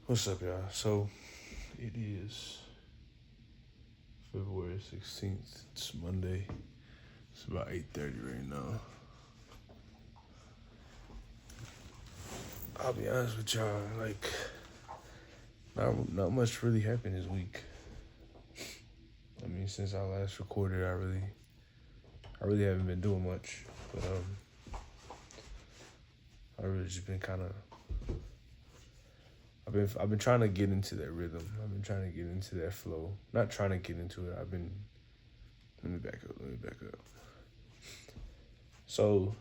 What's up, y'all? So, it is February 16th. It's Monday. It's about 8:30 right now. I'll be honest with y'all, like, not much really happened this week. I mean, since I last recorded, I really haven't been doing much. But, I really just been kind of, I've been trying to get into that rhythm. I've been trying to get into that flow. Not trying to get into it. Let me back up. So,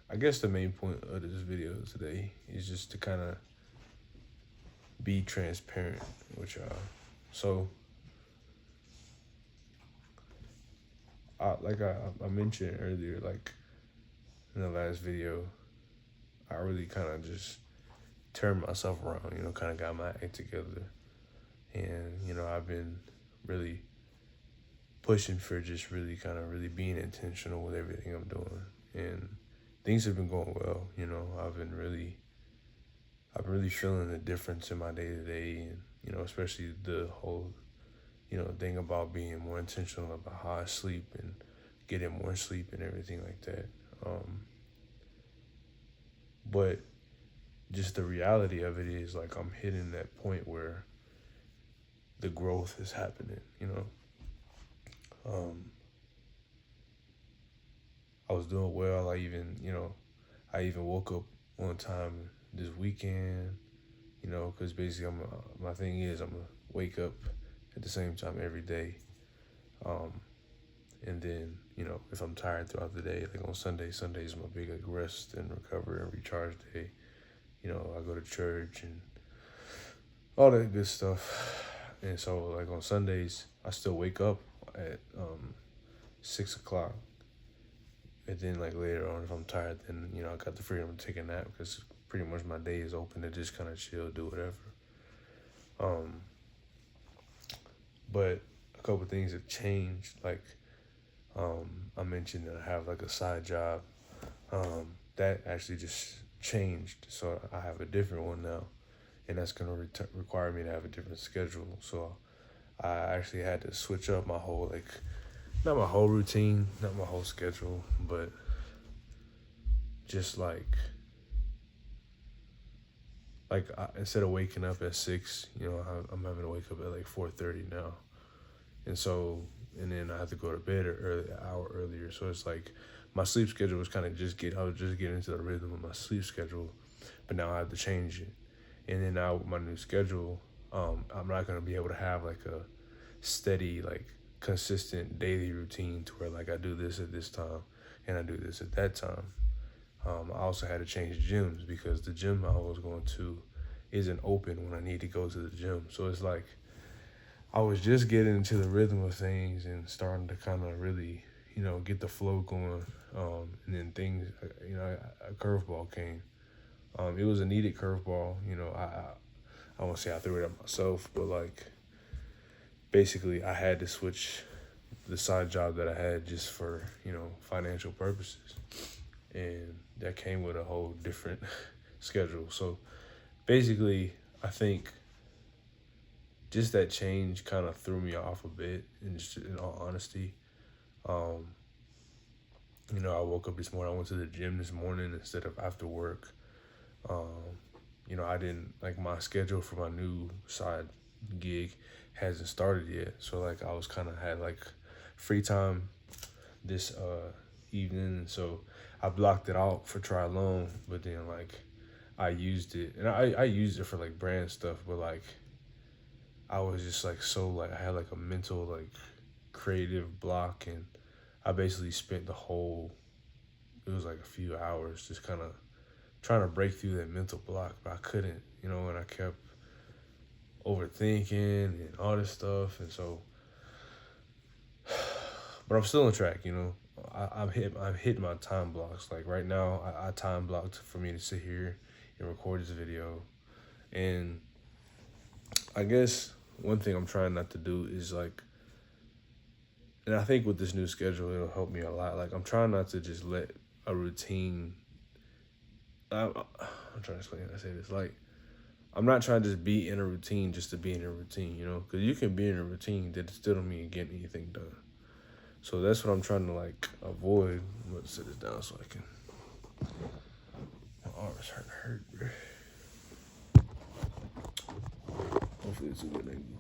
I guess the main point of this video today is just to kind of be transparent with y'all. So, I mentioned earlier, like in the last video, I really kind of just turned myself around, kind of got my act together. And, I've been really pushing for just really kind of really being intentional with everything I'm doing. And things have been going well, I've been really feeling the difference in my day to day, and especially the whole thing about being more intentional about how I sleep and getting more sleep and everything like that. But just the reality of it is, like, I'm hitting that point where the growth is happening. I was doing well. I even woke up one time this weekend, because basically my thing is I'm gonna wake up at the same time every day. And then, if I'm tired throughout the day, like on Sunday's my big like rest and recover and recharge day. I go to church and all that good stuff. And so like on Sundays, I still wake up at 6 o'clock. And then like later on, if I'm tired, then, I got the freedom to take a nap because pretty much my day is open to just kind of chill, do whatever. But a couple things have changed. Like, I mentioned that I have like a side job. That actually just changed. So I have a different one now. And that's going to require me to have a different schedule. So I actually had to switch up my whole, like, not my whole routine, not my whole schedule, but just instead of waking up at 6, I'm having to wake up at like 4:30 now. And then I have to go to bed an hour earlier. So it's like my sleep schedule was kind of I was just getting into the rhythm of my sleep schedule, but now I have to change it. And then now with my new schedule, I'm not going to be able to have like a steady, like consistent daily routine to where like I do this at this time and I do this at that time. I also had to change gyms because the gym I was going to isn't open when I need to go to the gym. So it's like I was just getting into the rhythm of things and starting to kind of really, get the flow going. And then things, a curveball came. It was a needed curveball. I won't say I threw it at myself, but like basically I had to switch the side job that I had just for, financial purposes. And that came with a whole different schedule. So basically, I think just that change kind of threw me off a bit, in all honesty. I woke up this morning, I went to the gym this morning instead of after work. I didn't, like, my schedule for my new side gig hasn't started yet. So like I was kind of had like free time this evening, and so I blocked it out for try alone, but then like I used it, and I used it for like brand stuff, but like I was just like so like I had like a mental like creative block, and I basically spent it was like a few hours just kind of trying to break through that mental block, but I couldn't, and I kept overthinking and all this stuff, and so but I'm still on track. I've hit my time blocks. Like right now, I time blocked for me to sit here and record this video. And I guess one thing I'm trying not to do is like, and I think with this new schedule, it'll help me a lot. Like I'm trying not to just let a routine. I'm trying to explain how to say this. Like I'm not trying to just be in a routine just to be in a routine, you know, because you can be in a routine that still don't mean getting anything done. So that's what I'm trying to like avoid. I'm gonna sit this down so I can. My arm is starting to hurt, bro. Hopefully it's a good angle.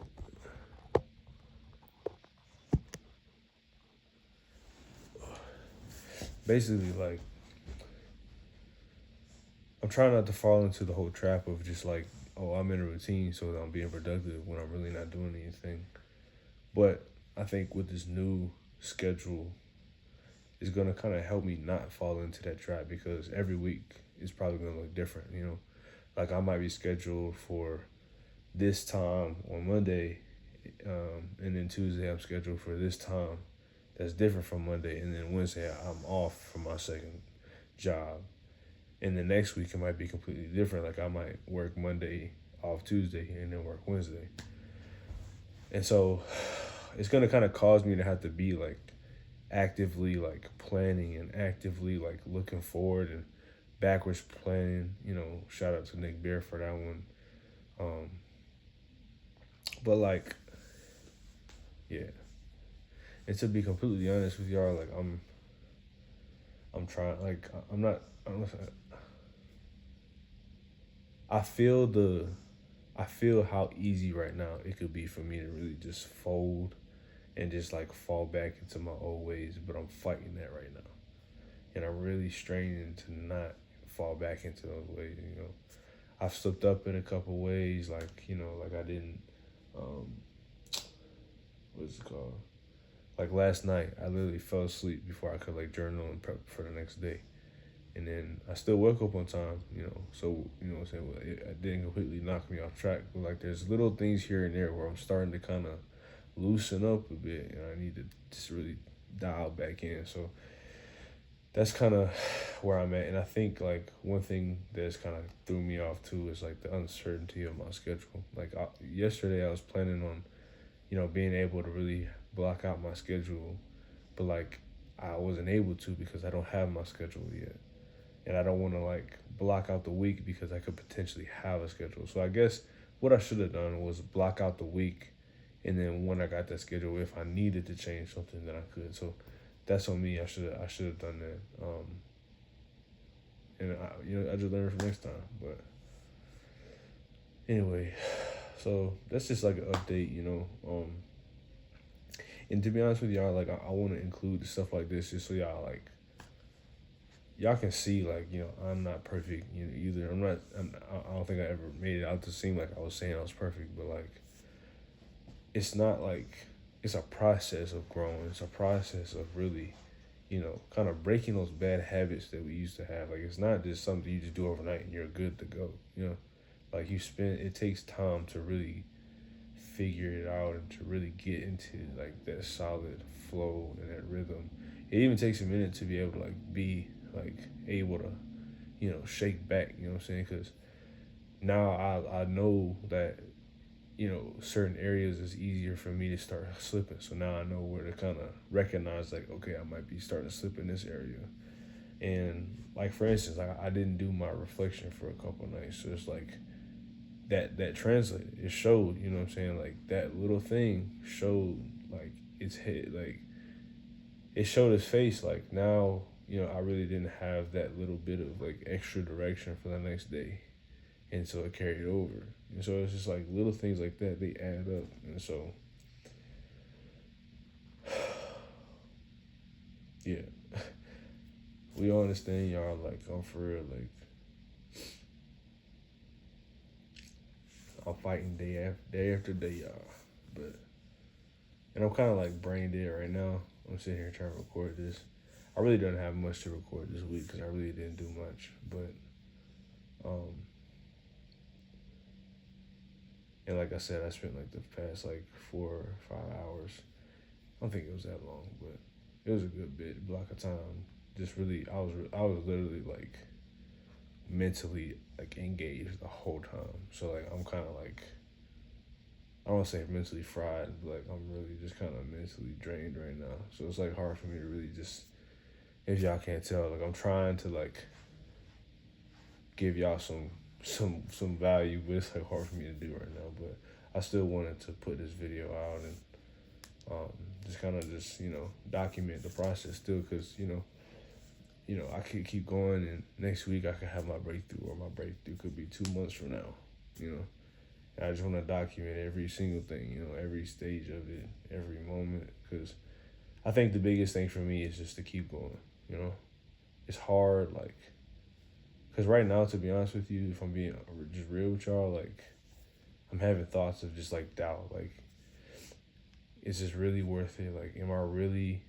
Basically, like I'm trying not to fall into the whole trap of just like, oh, I'm in a routine, so that I'm being productive when I'm really not doing anything. But I think with this new schedule, it's gonna kind of help me not fall into that trap because every week is probably gonna look different. You know, like I might be scheduled for this time on Monday, and then Tuesday I'm scheduled for this time. That's different from Monday, and then Wednesday I'm off from my second job, and the next week it might be completely different. Like I might work Monday, off Tuesday, and then work Wednesday, and so it's gonna kind of cause me to have to be like actively like planning and actively like looking forward and backwards planning. You know, shout out to Nick Bear for that one. Um, but like, yeah. And to be completely honest with y'all, like I'm trying. Like I'm not. I'm. I feel the. I feel how easy right now it could be for me to really just fold and just like fall back into my old ways, but I'm fighting that right now, and I'm really straining to not fall back into those ways. You know, I've slipped up in a couple ways, like you know, like I didn't. Um, what's it called? Like last night, I literally fell asleep before I could like journal and prep for the next day. And then I still woke up on time, you know. So, you know what I'm saying? Well, it didn't completely knock me off track. But like there's little things here and there where I'm starting to kind of loosen up a bit. And I need to just really dial back in. So that's kind of where I'm at. And I think like one thing that's kind of threw me off too is like the uncertainty of my schedule. Like yesterday I was planning on, you know, being able to really block out my schedule, but like I wasn't able to because I don't have my schedule yet, and I don't want to like block out the week because I could potentially have a schedule. So I guess what I should have done was block out the week, and then when I got that schedule, if I needed to change something, then I could. So that's on me. I should have done that. And I just learned from next time. But anyway, so that's just like an update, you know. And to be honest with y'all, like I want to include stuff like this just so y'all like y'all can see like you know I'm not perfect, you know, either. I don't think I ever made it out to seem like I was saying I was perfect, but like it's not like it's a process of growing. It's a process of really, you know, kind of breaking those bad habits that we used to have. Like it's not just something you just do overnight and you're good to go. You know, like it takes time to really figure it out and to really get into like that solid flow and that rhythm. It even takes a minute to be able to like be like able to, you know, shake back. You know what I'm saying? Because now I know that you know certain areas is easier for me to start slipping. So now I know where to kind of recognize like okay I might be starting to slip in this area. And like for instance, I didn't do my reflection for a couple of nights, so it's like that translated. It showed, you know what I'm saying? Like that little thing showed like its head, like it showed his face. Like now, you know, I really didn't have that little bit of like extra direction for the next day. And so it carried over. And so it's just like little things like that, they add up. And so yeah. We all understand y'all like I'm for real, like I'm fighting day after day, y'all. But and I'm kind of like brain dead right now. I'm sitting here trying to record this. I really don't have much to record this week because I really didn't do much. But, and like I said, I spent like the past like 4 or 5 hours. I don't think it was that long, but it was a good bit, block of time. Just really, I was literally like mentally like engaged the whole time. So like I'm kind of like I don't want to say mentally fried, but like I'm really just kind of mentally drained right now. So it's like hard for me to really just, if y'all can't tell, like I'm trying to like give y'all some value, but it's like hard for me to do right now. But I still wanted to put this video out and just kind of just document the process still, because I could keep going, and next week I could have my breakthrough, or my breakthrough could be 2 months from now. And I just want to document every single thing, every stage of it, every moment, because I think the biggest thing for me is just to keep going. It's hard, like, because right now, to be honest with you, if I'm being just real with y'all, like, I'm having thoughts of just, like, doubt. Like, is this really worth it? Like, am I really,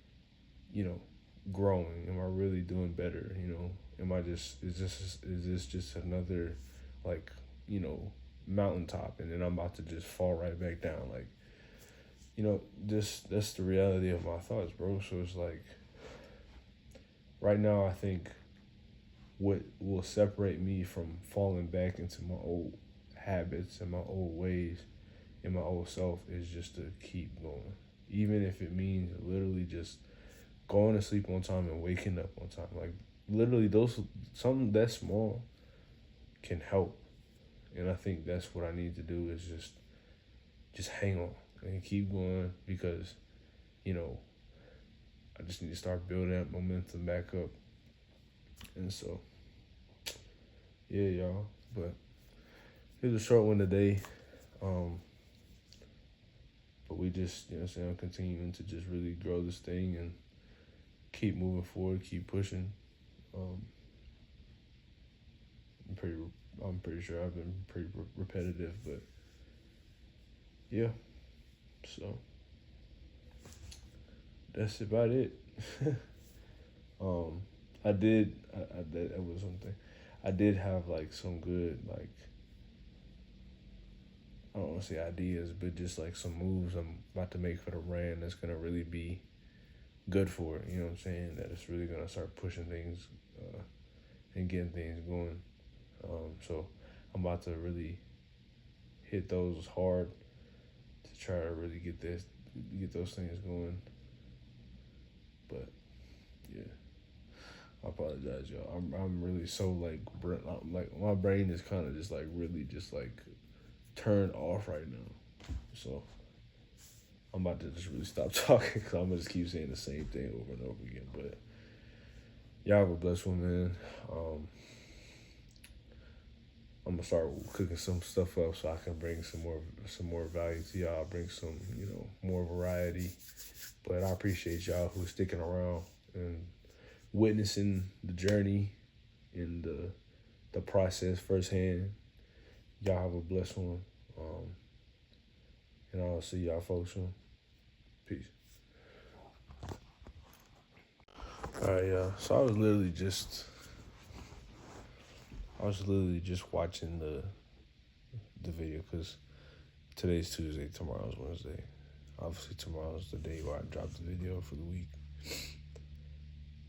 growing? Am I really doing better? Am I just, is this just another, like, mountaintop, and then I'm about to just fall right back down? Like, that's the reality of my thoughts, bro. So it's like, right now, I think what will separate me from falling back into my old habits and my old ways and my old self is just to keep going. Even if it means literally just going to sleep on time and waking up on time. Like, literally, something that small can help. And I think that's what I need to do, is just hang on and keep going, because, I just need to start building that momentum back up. And so, yeah, y'all. But it was a short one today. But we just, continuing to just really grow this thing and keep moving forward, keep pushing. I'm pretty sure I've been pretty repetitive, but yeah. So that's about it. That was something. I did have like some good, like, I don't want to say ideas, but just like some moves I'm about to make for the brand that's gonna really be good for it. You know what I'm saying? That it's really gonna start pushing things and getting things going. So I'm about to really hit those hard to try to really get those things going. But yeah, I apologize, y'all. I'm really so like my brain is kind of just like really just like turned off right now. So I'm about to just really stop talking, because I'm gonna just keep saying the same thing over and over again. But y'all have a blessed one, man. I'm gonna start cooking some stuff up so I can bring some more value to y'all. Bring some more variety. But I appreciate y'all who's sticking around and witnessing the journey and the process firsthand. Y'all have a blessed one. And I'll see y'all folks soon. Peace. Alright, y'all. So I was literally just watching the video, because today's Tuesday, tomorrow's Wednesday. Obviously, tomorrow's the day where I drop the video for the week.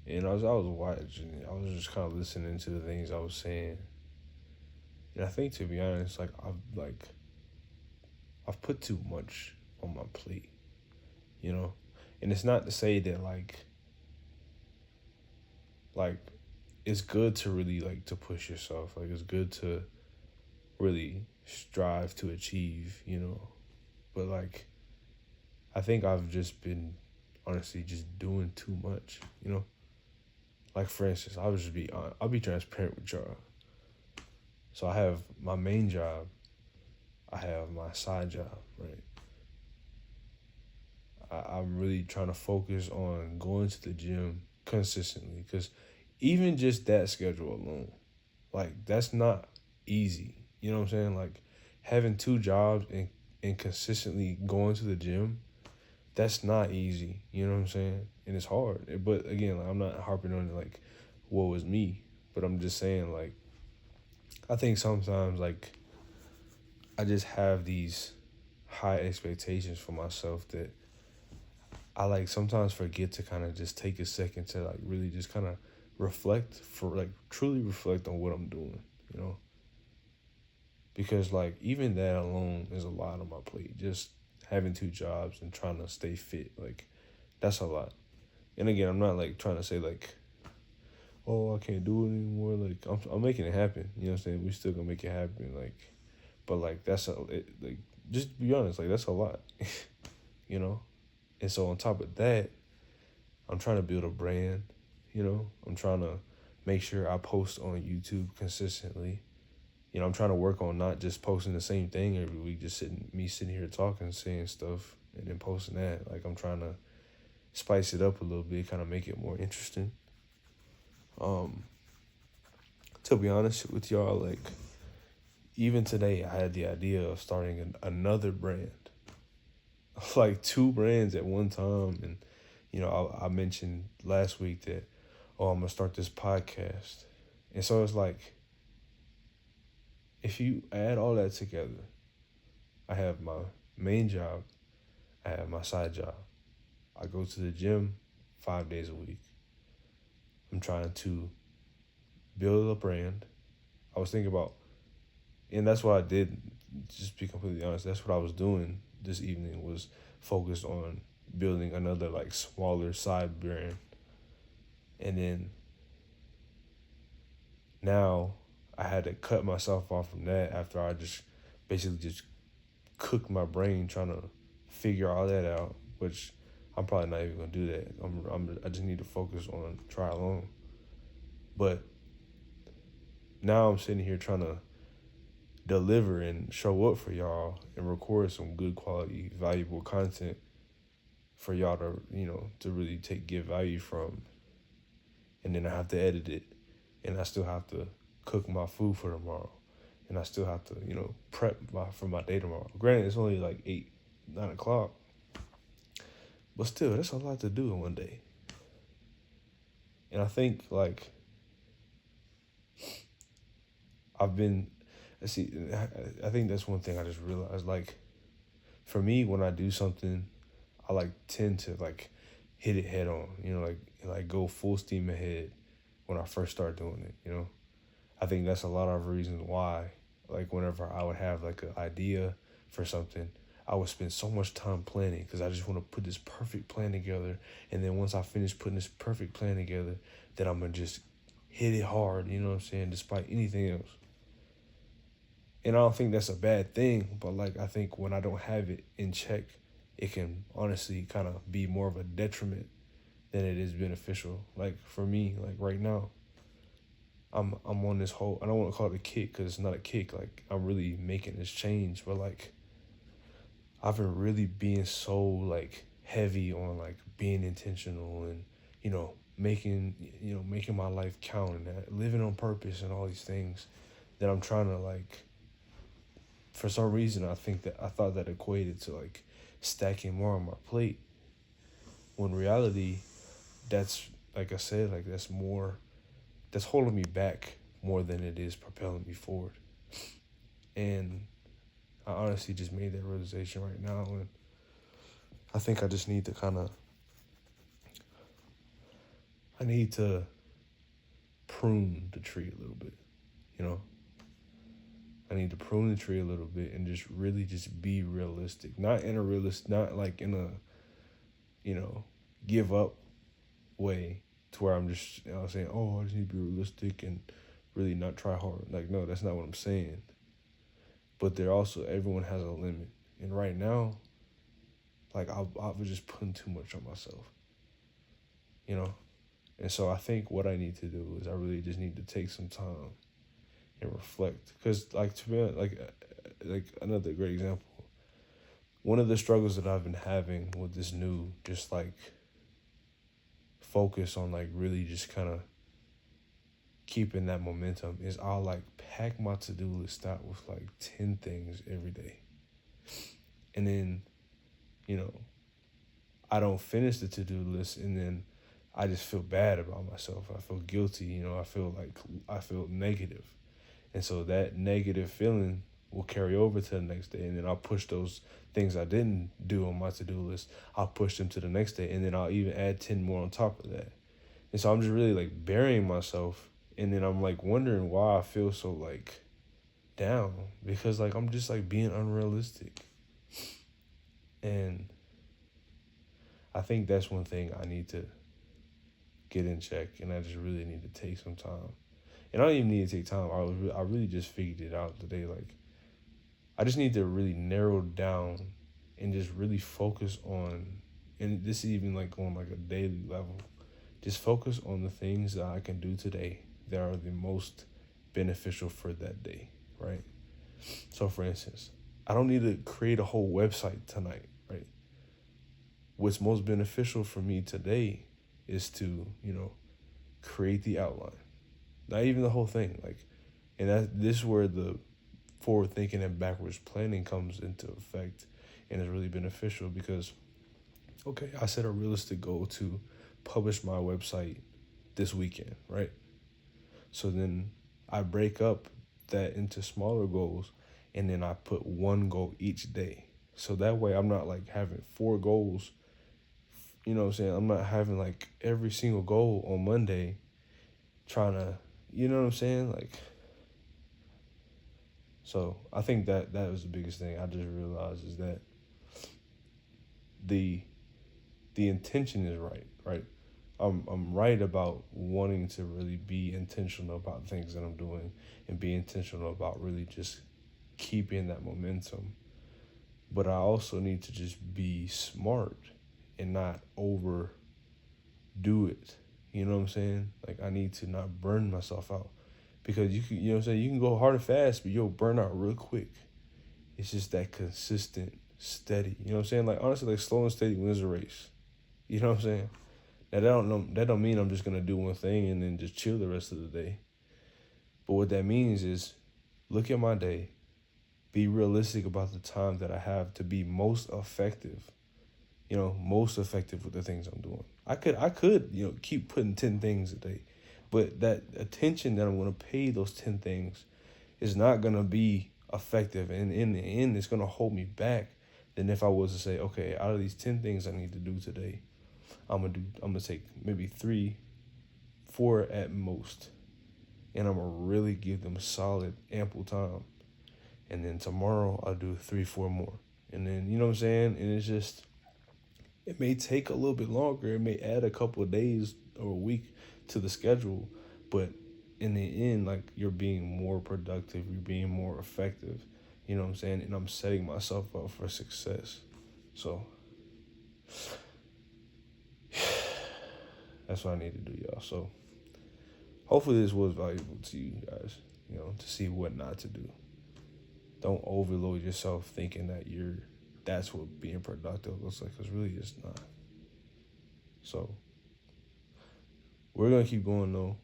And I was watching it. I was just kind of listening to the things I was saying. And I think, to be honest, like, I've put too much on my plate, And it's not to say that, like it's good to really, like, to push yourself. Like, it's good to really strive to achieve, But, like, I think I've just been, honestly, just doing too much, Like, for instance, I'll be transparent with y'all. So I have my main job. I have my side job, right? I'm really trying to focus on going to the gym consistently, because even just that schedule alone, like, that's not easy. You know what I'm saying? Like, having 2 jobs and consistently going to the gym, that's not easy. You know what I'm saying? And it's hard. But again, like, I'm not harping on it like, woe is me. But I'm just saying, like, I think sometimes, like, I just have these high expectations for myself that I, like, sometimes forget to kind of just take a second to, like, really just kind of truly reflect on what I'm doing, Because, like, even that alone is a lot on my plate. Just having 2 jobs and trying to stay fit, like, that's a lot. And again, I'm not, like, trying to say, like, oh, I can't do it anymore. Like I'm making it happen. You know what I'm saying? We still gonna make it happen. Like, but like like just be honest. Like that's a lot. You know. And so on top of that, I'm trying to build a brand. You know, I'm trying to make sure I post on YouTube consistently. You know, I'm trying to work on not just posting the same thing every week, just sitting here talking, saying stuff, and then posting that. Like I'm trying to spice it up a little bit, kind of make it more interesting. Um, to be honest with y'all, like even today, I had the idea of starting another brand, like two brands at one time. And you know, I mentioned last week that, oh, I'm gonna start this podcast, and so it's like if you add all that together, I have my main job, I have my side job. I go to the gym 5 days a week. I'm trying to build a brand. I was thinking about, and that's what I did, just be completely honest, that's what I was doing this evening, was focused on building another like smaller side brand. And then now I had to cut myself off from that after I just basically just cooked my brain trying to figure all that out, which I'm probably not even gonna do that. I just need to focus on triathlon. But now I'm sitting here trying to deliver and show up for y'all and record some good quality, valuable content for y'all to, you know, to really give value from. And then I have to edit it, and I still have to cook my food for tomorrow, and I still have to, you know, prep for my day tomorrow. Granted, it's only like 8, 9 o'clock, but still, that's a lot to do in one day. And I think like I've been, see, I think that's one thing I just realized. Like for me, when I do something, I like tend to like hit it head on. You know, like go full steam ahead when I first start doing it. You know, I think that's a lot of reasons why. Like whenever I would have like an idea for something, I would spend so much time planning because I just want to put this perfect plan together. And then once I finish putting this perfect plan together, then I'm gonna just hit it hard. You know what I'm saying? Despite anything else. And I don't think that's a bad thing, but like I think when I don't have it in check, it can honestly kind of be more of a detriment than it is beneficial. Like for me, like right now, I'm on this whole, I don't want to call it a kick because it's not a kick. Like I'm really making this change, but like I've been really being so like heavy on like being intentional and, you know, making my life count and that, living on purpose and all these things that I'm trying to like, for some reason, I thought that equated to like stacking more on my plate. When reality, that's, like I said, like that's holding me back more than it is propelling me forward. And I honestly just made that realization right now, and I think I just need to I need to prune the tree a little bit, you know? I need to prune the tree a little bit and just really just be realistic. Not like in a, you know, give up way to where I'm just, you know, saying, oh, I just need to be realistic and really not try hard. Like, no, that's not what I'm saying. But everyone has a limit. And right now, like, I was just putting too much on myself, you know? And so I think what I need to do is I really just need to take some time and reflect. Because, like, to be honest, like another great example, one of the struggles that I've been having with this new, just like, focus on like really just kind of keeping that momentum is I'll like pack my to-do list out with like 10 things every day. And then, you know, I don't finish the to-do list, and then I just feel bad about myself. I feel guilty, you know, I feel negative. And so that negative feeling will carry over to the next day, and then I'll push those things I didn't do on my to-do list, I'll push them to the next day, and then I'll even add 10 more on top of that. And so I'm just really like burying myself, and then I'm like wondering why I feel so like down, because like I'm just like being unrealistic. And I think that's one thing I need to get in check, and I just really need to take some time. And I don't even need to take time. I really just figured it out today. Like, I just need to really narrow down and just really focus on, and this is even like on like a daily level, just focus on the things that I can do today that are the most beneficial for that day, right? So for instance, I don't need to create a whole website tonight, right? What's most beneficial for me today is to, create the outline. Not even the whole thing. Like, and this is where the forward thinking and backwards planning comes into effect and is really beneficial because, okay, I set a realistic goal to publish my website this weekend, right? So then I break up that into smaller goals, and then I put one goal each day. So that way I'm not like having four goals, you know what I'm saying? I'm not having like every single goal on Monday trying to, you know what I'm saying? Like, so I think that was the biggest thing I just realized is that the intention is right, right? I'm right about wanting to really be intentional about things that I'm doing and be intentional about really just keeping that momentum. But I also need to just be smart and not overdo it. You know what I'm saying? Like, I need to not burn myself out. Because you know what I'm saying, you can go hard and fast, but you'll burn out real quick. It's just that consistent, steady. You know what I'm saying? Like, honestly, like, slow and steady wins a race. You know what I'm saying? Now, that don't mean I'm just going to do one thing and then just chill the rest of the day. But what that means is look at my day, be realistic about the time that I have to be most effective, most effective with the things I'm doing. I could, keep putting 10 things a day, but that attention that I'm going to pay those 10 things is not going to be effective. And in the end, it's going to hold me back than if I was to say, okay, out of these 10 things I need to do today, I'm gonna take maybe 3, 4 at most, and I'm gonna really give them solid, ample time. And then tomorrow I'll do 3, 4 more, and then you know what I'm saying. And it's just, it may take a little bit longer. It may add a couple of days or a week to the schedule, but in the end, like, you're being more productive, you're being more effective. You know what I'm saying? And I'm setting myself up for success. So that's what I need to do, y'all. So hopefully this was valuable to you guys, to see what not to do. Don't overload yourself thinking that that's what being productive looks like, because really it's not. So we're going to keep going though.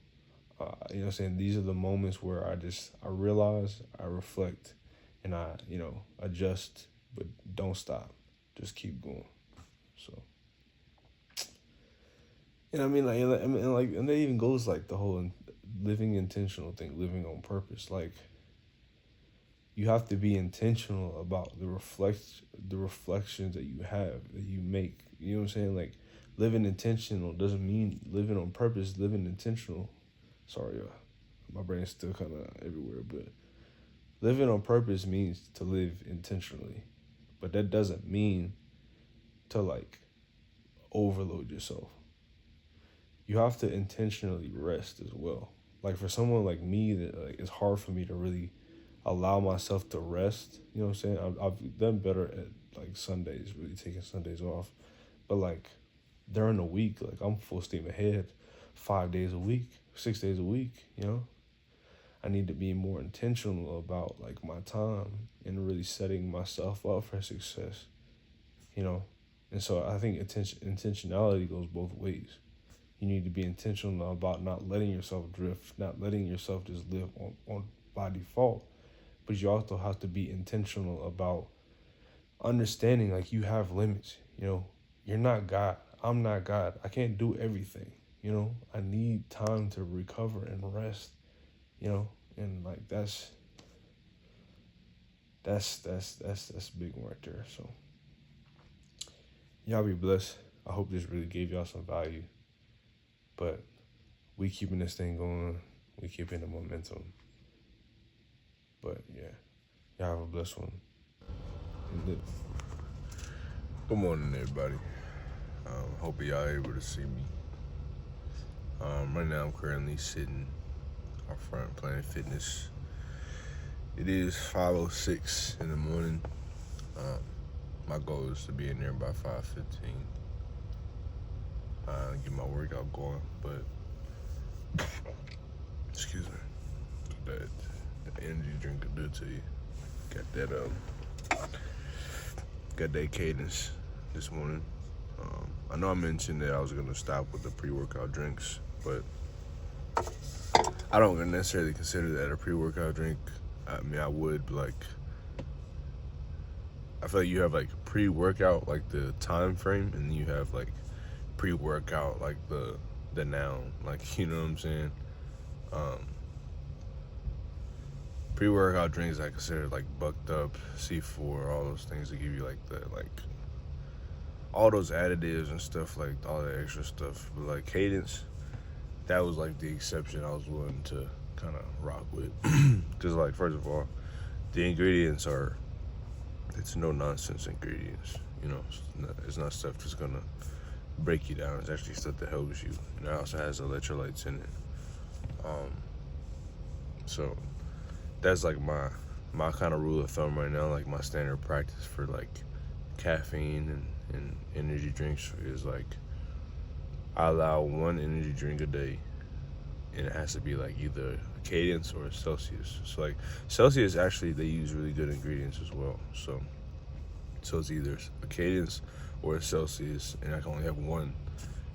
You know what I'm saying? These are the moments where I realize, I reflect, and I, adjust, but don't stop. Just keep going. So, and I mean, and that even goes like the whole living intentional thing, living on purpose. Like, you have to be intentional about the reflections that you have, that you make. You know what I'm saying? Like, living intentional doesn't mean living on purpose. Living intentional. Sorry, my brain's still kind of everywhere, but living on purpose means to live intentionally. But that doesn't mean to, like, overload yourself. You have to intentionally rest as well. Like, for someone like me, that like, it's hard for me to really allow myself to rest. You know what I'm saying? I've done better at like Sundays, really taking Sundays off. But like during the week, like, I'm full steam ahead, 5 days a week, 6 days a week. I need to be more intentional about like my time and really setting myself up for success. And so I think intentionality goes both ways. You need to be intentional about not letting yourself drift, not letting yourself just live on by default. But you also have to be intentional about understanding, like, you have limits. You're not God. I'm not God. I can't do everything. I need time to recover and rest. And like that's a big one right there. So y'all be blessed. I hope this really gave y'all some value. But we keeping this thing going. We keeping the momentum. But yeah, y'all have a blessed one. Good morning, everybody. Hope y'all able to see me. Right now I'm currently sitting out front playing fitness. It is 5:06 in the morning. My goal is to be in there by 5:15. Get my workout going, but excuse me, that the energy drink will do to you. Got that cadence this morning. I know I mentioned that I was gonna stop with the pre-workout drinks, but I don't necessarily consider that a pre-workout drink. I mean, I would, but like, I feel like you have like pre-workout, like the time frame, and you have like pre-workout, like the noun, like, you know what I'm saying? Pre-workout drinks I consider like Bucked Up, C4, all those things that give you like the all those additives and stuff, like all that extra stuff. But like cadence, that was like the exception I was willing to kind of rock with, because like, first of all, the ingredients are, it's no nonsense ingredients. You know, it's not stuff that's gonna break you down. It's actually stuff that helps you, and it also has electrolytes in it. So that's like my kind of rule of thumb right now. Like my standard practice for like caffeine and energy drinks is like, I allow one energy drink a day, and it has to be like either a Cadence or a Celsius. So like Celsius, actually they use really good ingredients as well. So it's either a Cadence or a Celsius, and I can only have one.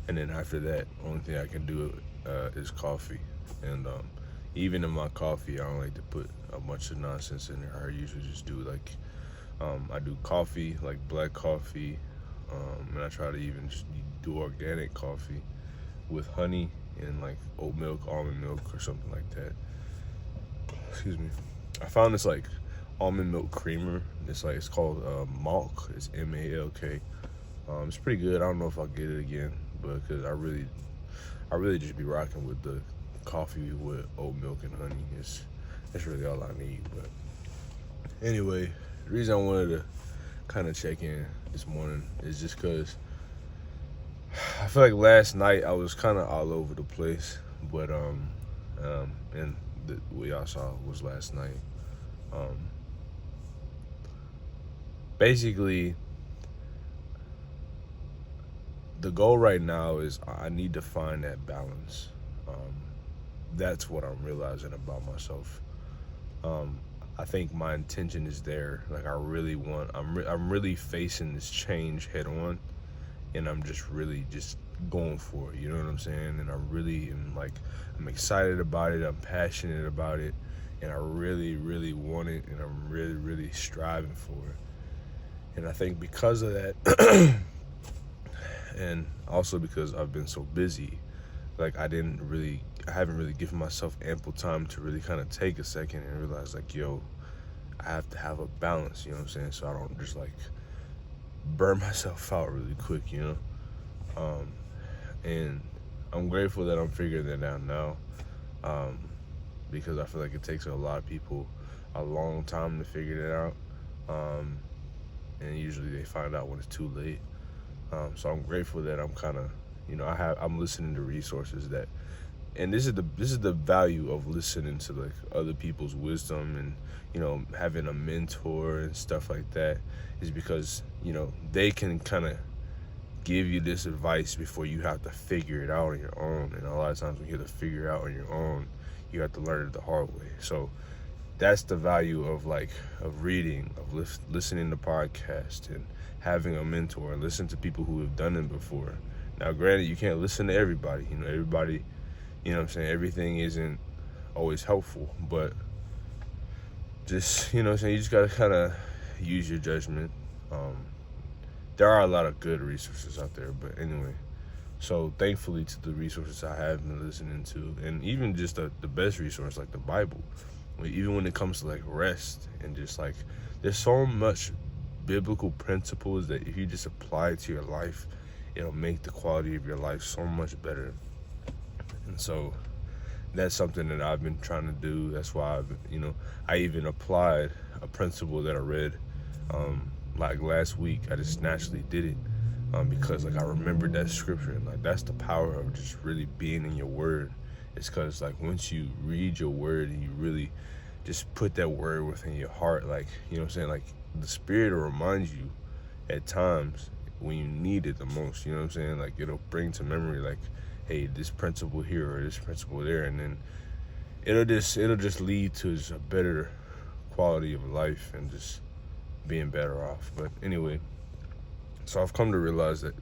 And then after that, only thing I can do is coffee. And even in my coffee, I don't like to put a bunch of nonsense in there. I usually just do like, I do coffee, like black coffee, and I try to even just do organic coffee with honey and like oat milk, almond milk, or something like that. Excuse me. I found this like almond milk creamer. It's called Malk. It's MALK. It's pretty good. I don't know if I'll get it again, but because I really just be rocking with the coffee with oat milk and honey. That's really all I need. But anyway, the reason I wanted to kind of check in this morning is just because I feel like last night I was kind of all over the place. But and what y'all saw was last night. Basically, the goal right now is I need to find that balance. That's what I'm realizing about myself. I think my intention is there. Like, I'm really facing this change head on, and I'm just really just going for it. You know what I'm saying? And I really am like, I'm excited about it. I'm passionate about it, and I really, really want it, and I'm really, really striving for it. And I think because of that, and also because I've been so busy, like I haven't really given myself ample time to really kind of take a second and realize like, yo, I have to have a balance, you know what I'm saying? So I don't just like burn myself out really quick, you know? And I'm grateful that I'm figuring that out now, because I feel like it takes a lot of people a long time to figure that out. And usually they find out when it's too late. So I'm grateful that I'm kind of, I'm listening to resources that, and this is the value of listening to like other people's wisdom, and having a mentor and stuff like that, is because they can kind of give you this advice before you have to figure it out on your own. And a lot of times when you have to figure it out on your own, you have to learn it the hard way. So that's the value of reading, of listening to podcasts, and having a mentor, and listen to people who have done it before. Now, granted, you can't listen to everybody. Everybody, what I'm saying, everything isn't always helpful, but just, what I'm saying, you just got to kind of use your judgment. There are a lot of good resources out there, but anyway, so thankfully to the resources I have been listening to, and even just the best resource, like the Bible, even when it comes to like rest, and just like, there's so much biblical principles that if you just apply it to your life, it'll make the quality of your life so much better. And so that's something that I've been trying to do. That's why I even applied a principle that I read like last week. I just naturally did it. because like I remembered that scripture, and like that's the power of just really being in your word. It's because like once you read your word and you really just put that word within your heart, like, you know what I'm saying, like the Spirit will remind you at times when you need it the most, you know what I'm saying, like it'll bring to memory like, hey, this principle here or this principle there, and then it'll just lead to just a better quality of life and just being better off. But anyway, so I've come to realize that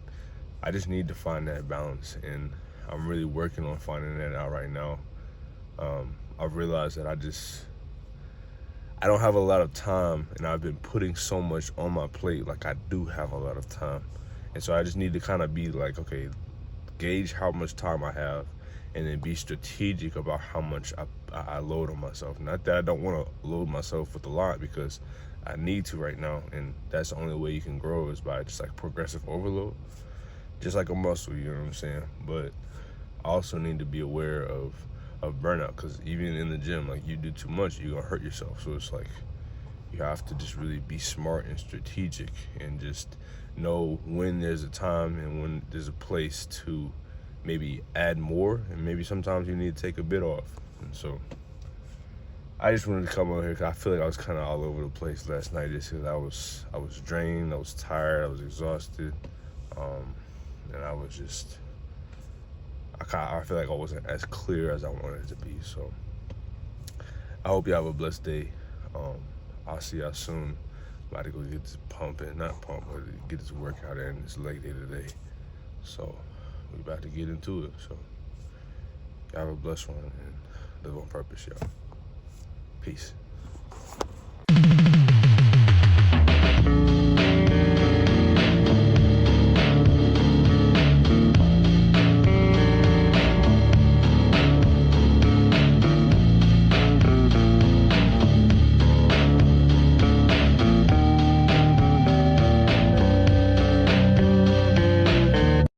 I just need to find that balance, and I'm really working on finding that out right now. I've realized that I don't have a lot of time, and I've been putting so much on my plate. Like I do have a lot of time, and so I just need to kind of be like, okay, gauge how much time I have, and then be strategic about how much I load on myself. Not that I don't want to load myself with a lot, because I need to right now, and that's the only way you can grow is by just like progressive overload, just like a muscle, you know what I'm saying? But I also need to be aware of burnout, because even in the gym, like you do too much, you're gonna hurt yourself. So it's like you have to just really be smart and strategic, and just know when there's a time and when there's a place to maybe add more, and maybe sometimes you need to take a bit off. And so I just wanted to come over here because I feel like I was kind of all over the place last night, just because I was drained, I was tired, I was exhausted, and I was just I feel like I wasn't as clear as I wanted to be. So I hope you have a blessed day. I'll see y'all soon. I'm about to go get this not pump, but get this workout in. It's leg day today. So we about to get into it. So y'all have a blessed one and live on purpose, y'all. Peace.